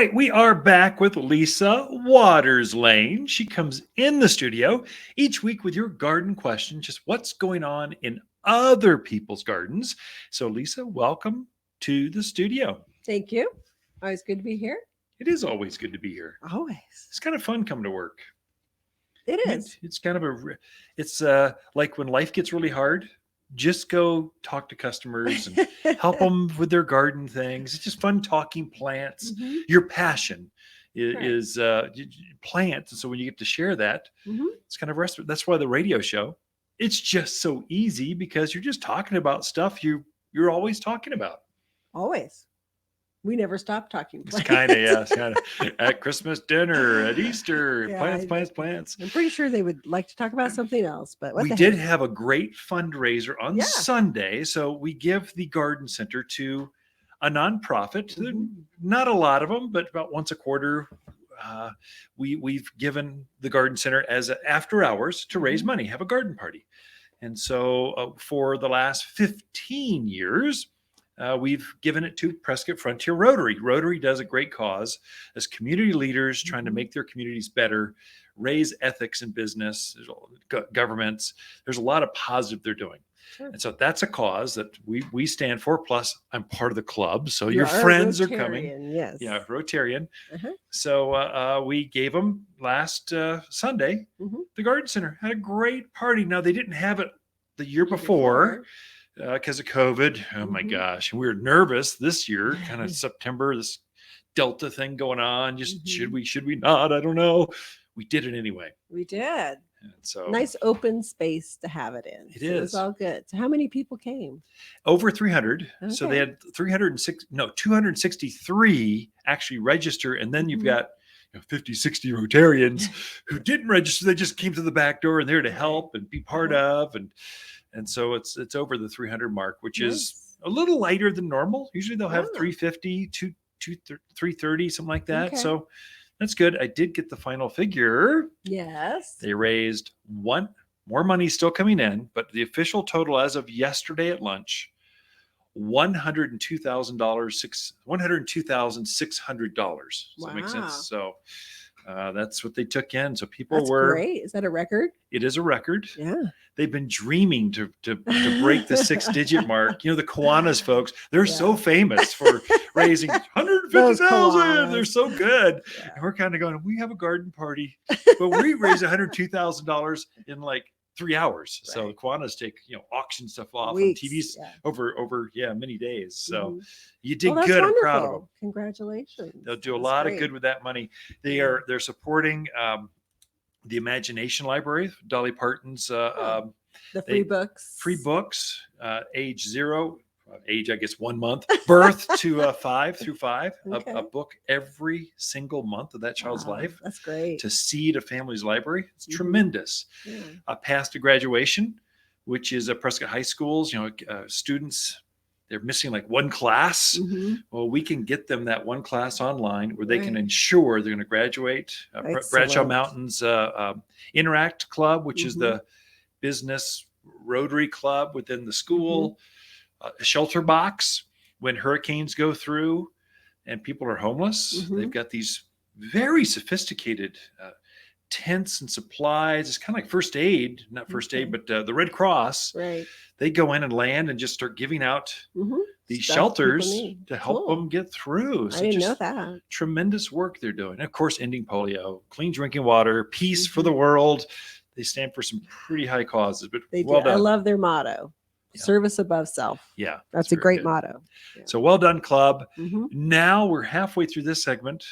right, we are back with Lisa Waters Lane. She comes in the studio each week with your garden question, just what's going on in other people's gardens. So, Lisa, welcome to the studio. Thank you. Always good to be here. It is always good to be here. Always. It's kind of fun coming to work. It is. It's kind of it's like when life gets really hard, just go talk to customers and help them with their garden things. It's just fun talking plants. Mhm. Your passion Right. is plants, and so when you get to share that, Mhm. it's kind of rest. That's why the radio show. It's just so easy because you're just talking about stuff you're always talking about. Always. We never stop talking It's kind of plants. yeah, kind of at Christmas dinner, at Easter, Yeah, plants. I'm pretty sure they would like to talk about something else, but what We the did heck? have a great fundraiser on Yeah. Sunday. So we give the garden center to a nonprofit. Mhm. Not a lot of them, but about once a quarter. Uh, we've given the garden center as after hours to raise Mhm. money, have a garden party. And so for the last 15 years, we've given it to Prescott Frontier Rotary. Rotary does a great cause as community leaders trying to Mhm. make their communities better, raise ethics in business, governments. There's a lot of positive they're doing. Sure. And so that's a cause that we stand for. Plus, I'm part of the club. So You your are a friends are coming. Rotarian, yes. Yeah, Rotarian. Uh-huh. So we gave them last Sunday. Mhm. The garden center had a great party. Now, they didn't have it the year Year before because of COVID. Oh my Mhm. gosh. We were nervous this year, kind of September, this Delta thing going on. Just Mhm. should we not? I don't know. We did it anyway. We did. And so Nice open space to have it in. it So it was is all good. So how many people came? over 300. So they Okay. had 306, no, 263 actually register. And then you've Mhm. got 50, 60 Rotarians who didn't register. They just came to the back door and there to Right. help and be part Uh-huh. of. And so it's over the 300 mark, which is Nice. a little lighter than normal. Usually they'll have Ah, 350, 330, something like that. okay. So that's good. I did get the final figure. Yes. They raised one more money still coming in, but the official total as of yesterday at lunch, $102,000, $102,600. Does that make sense? Wow. So that's what they took in. So people That's were. great. Is that a record? It is a record. Yeah. They've been dreaming to break the 6-digit mark. The Kiwanis folks, they're so Yeah. famous for raising Those 150,000. They're koalas. so good. Yeah. And we're kind of going, we have a garden party, but we raised $102,000 in like 3 hours. So the Right. Kiwanis take, auction stuff off on Weeks. TVs Yeah. over many days. So Mhm. you Well, did that's good. I'm proud of them. wonderful. Congratulations. They'll do a That's lot of great. good with that money. Yeah. They're supporting the Imagination Library, Dolly Parton's Oh, the free they books. free books, age 0, age I guess 1 month, birth to 5 through 5, Okay. a book every single month of that child's Wow, life that's great. to seed a family's library. It's Mhm. tremendous. Yeah. Past to graduation, which is Prescott High Schools. Students, they're missing like one class. Mhm. Well, we can get them that one class online where they can Right. ensure they're going to graduate. Bradshaw Excellent. Mountains Interact Club, which is Mhm. the business Rotary club within the Mhm. school, a shelter box when hurricanes go through and people are homeless. They've Mhm. got these very sophisticated tents and supplies. It's kind of like first aid, not first aid, Okay. but the Red Cross. Right. They go in and land and just start giving out Mhm. these Stuff people shelters need. to help Cool. them get through. I So didn't know just that. tremendous work they're doing. And of course, ending polio, clean drinking water, peace for Mhm. the world. They stand for some pretty high causes, but They do. well I done. love their motto. Yeah. Service above self. Yeah, That's a very great good. motto. Yeah. So well done, club. Mhm. Now we're halfway through this segment.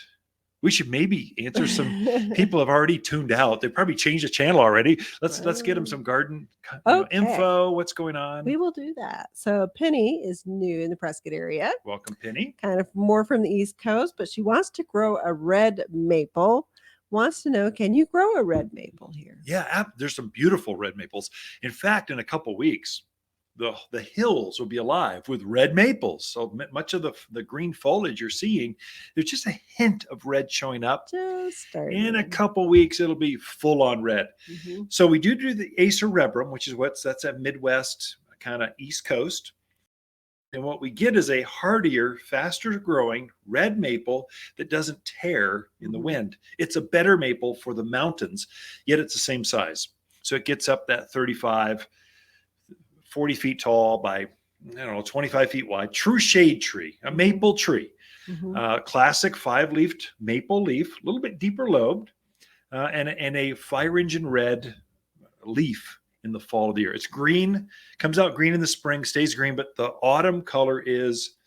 We should maybe answer some people have already tuned out. They probably changed the channel already. Let's get them some garden Okay. info. What's going on? We will do that. So Penny is new in the Prescott area, Welcome, Penny. kind of more from the East Coast, but she wants to grow a red maple. Wants to know, can you grow a red maple here? Yeah, there's some beautiful red maples. In fact, in a couple weeks, the hills will be alive with red maples. So much of the green foliage you're seeing, there's just a hint of red showing up. Just starting. In a couple weeks, it'll be full on red. Mhm. So we do the Acer rubrum, which is that's that Midwest kind of East Coast. And what we get is a hardier, faster growing red maple that doesn't tear in the Mhm. wind. It's a better maple for the mountains, yet it's the same size. So it gets up that 35, 40 feet tall by, I don't know, 25 feet wide. True shade tree, a maple tree. Mhm. Classic 5-leafed maple leaf, a little bit deeper lobed, and a fire engine red leaf in the fall of the year. It's green, comes out green in the spring, stays green, but the autumn color is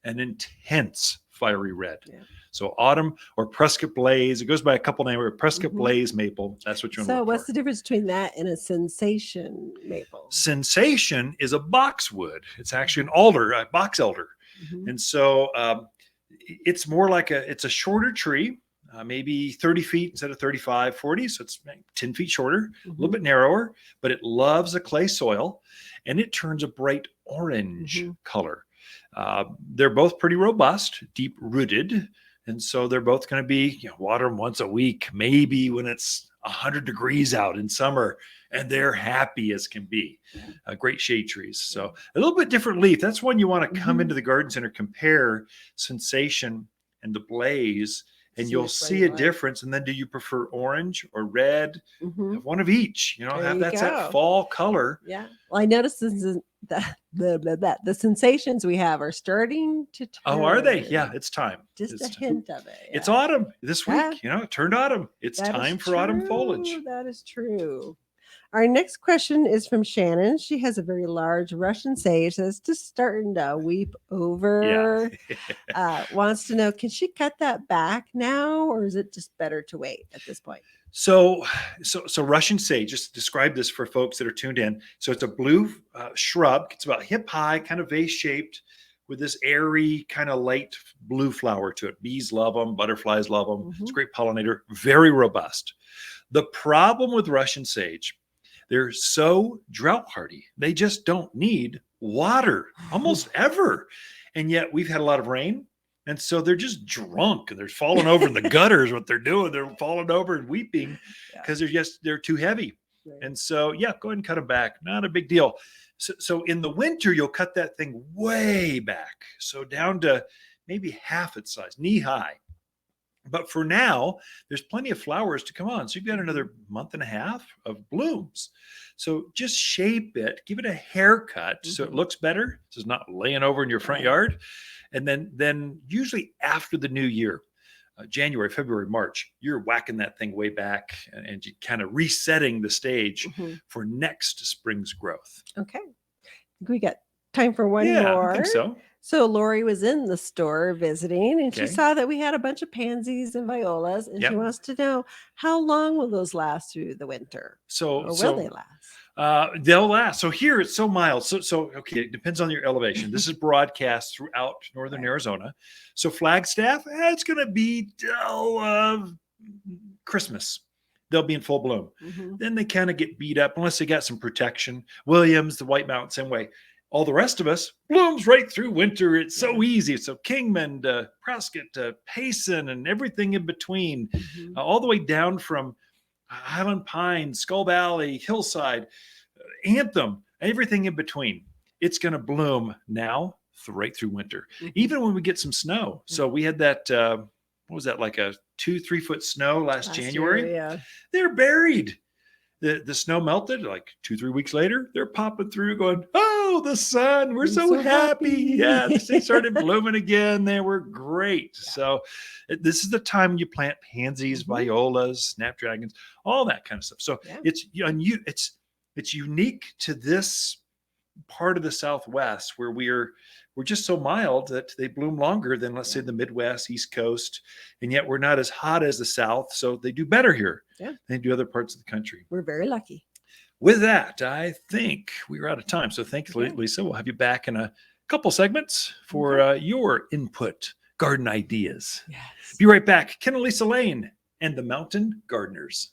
an intense fiery red. Yeah. So autumn or Prescott Blaze, it goes by a couple names, Prescott Mhm. Blaze maple. That's what you want to So look what's for. the difference between that and a sensation maple? Sensation is a boxwood. It's actually an alder, a box elder. Mhm. And so it's more like it's a shorter tree, maybe 30 feet instead of 35, 40. So it's 10 feet shorter, a little Mhm. bit narrower, but it loves a clay soil and it turns a bright orange Mhm. color. They're both pretty robust, deep rooted. And so they're both going to be, water them once a week, maybe when it's 100 degrees out in summer, and they're happy as can be. Great shade trees. So a little bit different leaf. That's one you want to come Mhm. into the garden center, compare Sensation and the Blaze, and See you'll which one see you a like. difference. And then do you prefer orange or red? Mhm. Have one of each. There Have you that go. fall color. Yeah. Well, I noticed the sensations we have are starting to Oh, are they? Yeah, turn. it's time. Just a It's time. hint of it. It's Yeah. autumn this Yeah. week. It turned autumn. It's That is time for autumn true. foliage. That is true. Our next question is from Shannon. She has a very large Russian sage that's just starting to weep Yeah. over. Wants to know, can she cut that back now, or is it just better to wait at this point? So Russian sage. Just describe this for folks that are tuned in. So it's a blue shrub. It's about hip high, kind of vase shaped, with this airy, kind of light blue flower to it. Bees love them. Butterflies love them. It's a Mhm. great pollinator. Very robust. The problem with Russian sage, they're so drought hardy. They just don't need water almost ever. And yet we've had a lot of rain. And so they're just drunk and they're falling over in the gutters. What they're doing, they're falling over and weeping Yeah. because they're too heavy. Right. And so, yeah, go ahead and cut them back. Not a big deal. So in the winter, you'll cut that thing way back. So down to maybe half its size, knee high. But for now, there's plenty of flowers to come on. So you've got another month and a half of blooms. So just shape it, give it a haircut so it Mhm. looks better. So it's not laying over in your front Right. yard. And then usually after the new year, January, February, March, you're whacking that thing way back and you kind of resetting the stage Mhm. for next spring's growth. Okay. We got time for one Yeah, I more. think so. So Lori was in the store visiting and she Okay. saw that we had a bunch of pansies and violas, and she Yep. wants to know, how long will those last through the winter? So Or will they last? they'll last. So here it's so mild. So okay, it depends on your elevation. This is broadcast throughout northern Right. Arizona. So Flagstaff, it's going to be till Christmas. They'll be in full bloom. Mhm. Then they kind of get beat up unless they got some protection. Williams, the White Mountain, same way. All the rest of us blooms right through winter. It's so Yeah. easy. So Kingman to Prescott to Payson and everything in between, Mhm. all the way down from Highland Pines, Skull Valley, Hillside, Anthem, everything in between. It's going to bloom now right through winter, Mhm. even when we get some snow. Yeah. So we had that, what was that, like a 2-3 foot snow last January? Year, yeah. They're buried. The snow melted like 2-3 weeks later. They're popping through, going, "Oh, the sun! We're I'm so, so happy!" happy. Yeah, they started blooming again. They were great. Yeah. So this is the time you plant pansies, Mhm. violas, snapdragons, all that kind of stuff. So Yeah. it's unique to this part of the Southwest where we're just so mild that they bloom longer than, let's say, the Midwest, East Coast, and yet we're not as hot as the South, so they do better here Yeah. than they do other parts of the country. We're very lucky. With that, I think we are out of time. So thanks, Okay. Lisa. We'll have you back in a couple segments for your input, garden ideas. Yes. Be right back. Ken and Lisa Lane and the Mountain Gardeners.